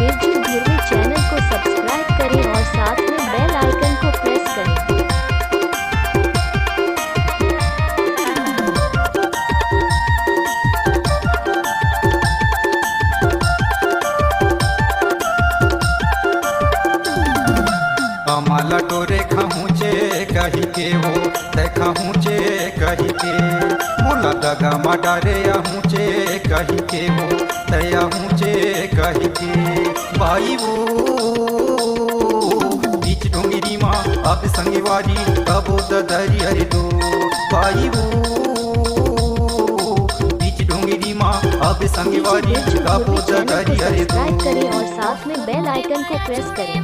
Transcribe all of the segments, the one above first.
Birju Dhurve channel को subscribe करें और साथ में बेल आइकन को प्रेस करें। माला टोरे खाऊचे कही के वो देखाऊचे कही के मोला दगा मडारे आहूचे कही के वो दयाऊचे कही के भाई वो बीच डोंगरी माँ अब संगवारी कबो दरी हरे दो भाई वो बीच डोंगरी माँ अब संगवारी कबो दरी हरे दो। सब्सक्राइब करें और साथ में बेल आइकन को प्रेस करें।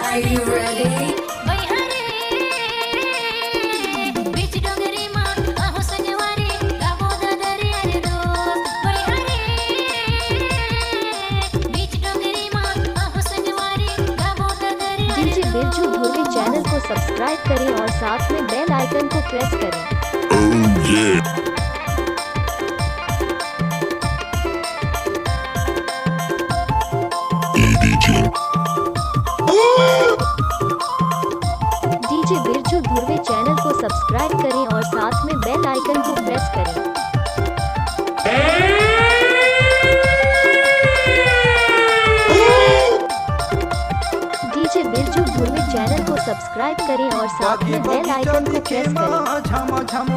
Are you ready? DJ Birju Dhurve channel को सब्सक्राइब करें और साथ में बेल आइकन को प्रेस करें। डीजे बिरजू धुर्वे चैनल को सब्सक्राइब करें और साथ में बेल आइकन को प्रेस करें। डीजे बिरजू धुर्वे चैनल को सब्सक्राइब करें और साथ में बेल आइकन को प्रेस करें। झम झम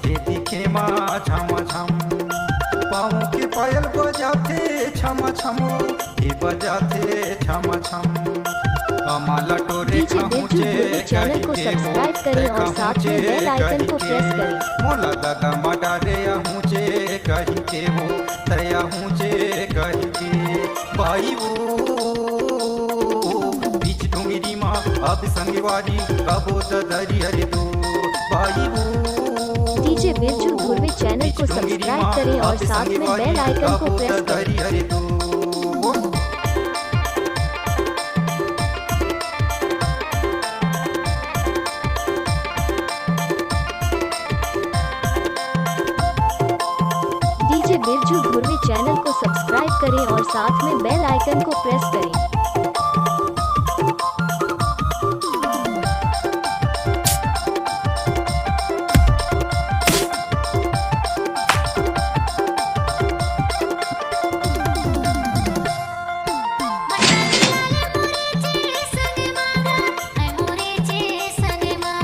ये दिखे माँ झम झम पाँव के पायल बजाते छम छम ये बजाते छम छम माला टोरे डीजे बिरजू धुर्वे चैनल को सब्सक्राइब करें और साथ में बेल आइकन को प्रेस करें। मोला दादा मडारे आहूचे कही के वो दया हूँचे कही के भाई वो बीच डोंगरी माँ अब संगवारी कबो दरी हरे दो भाई वो डीजे बिरजू धुर्वे चैनल को सब्सक्राइब करें और साथ में बेल आइकन को प्रेस करें। डीजे बिरजू धुर्वे चैनल को सब्सक्राइब करें और साथ में बेल आइकन को प्रेस करें।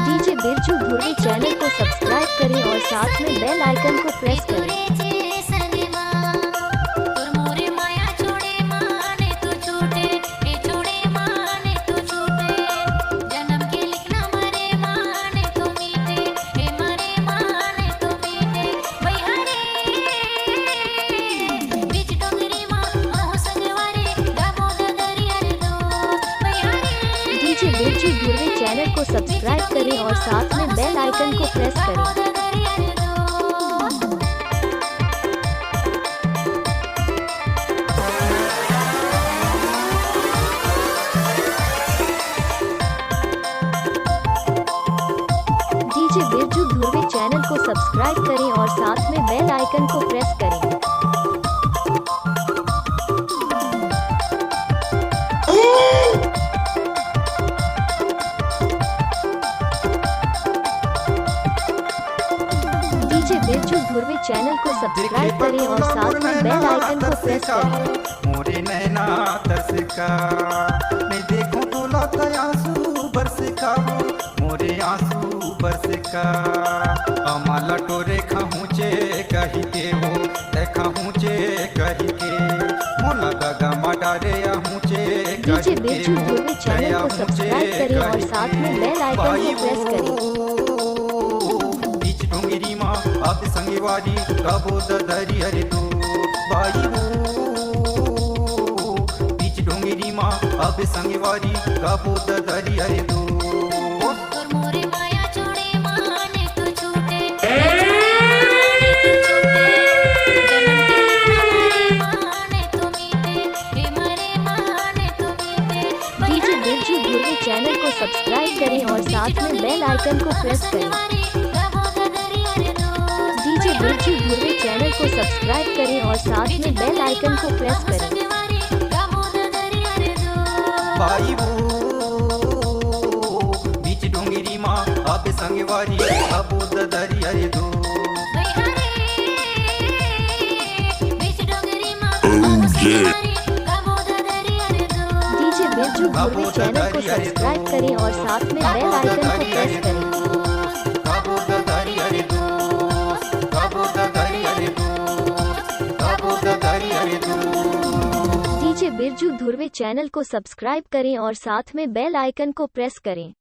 डीजे बिरजू धुर्वे चैनल को सब्सक्राइब करें और साथ में बेल आइकन को प्रेस करें। डीजे बिरजू धुर्वे चैनल को सब्सक्राइब करें और साथ में बेल आइकन को प्रेस करें। डीजे बिरजू धुर्वे चैनल को सब्सक्राइब करें और साथ में बेल आइकन को प्रेस करें। डीजे बिरजू धुर्वे चैनल को सब्सक्राइब करें और साथ में बेल आइकन को प्रेस करें। मोरे नैना तरसका मैं देखूं तो लाता आंसू बरसका मोरे आंसू बरसका माला टोरे खाऊचे कही के वो देखाऊचे कही के मोला दादा मडारे आहूचे डीजे बिरजू धुर्वे चैनल को सब्सक्राइब करें और साथ में बेल आइकन को प्रेस करें। बीच डोंगरी माँ अब संगवारी कबो दरी हरे दो भाई वो बीच डोंगरी माँ अब संगवारी कबो दरी हरे दो। डीजे बिरजू धुर्वे चैनल को सब्सक्राइब करें और साथ में बेल आइकन को प्रेस करें। को सब्सक्राइब करें और साथ में बेल आइकन को प्रेस करें। बाई वो बीच डोंगरी माँ आप संगवारी अबो दरी अरे दो डीजे बिरजू धुर्वे चैनल को सब्सक्राइब करें और साथ में बेल आइकन को प्रेस करें। अबो दरी अरे दो अबो दरी अरे दो अबो दरी अरे दो। डीजे बिरजू धुर्वे चैनल को सब्सक्राइब करें और साथ में बेल आइकन को प्रेस करें।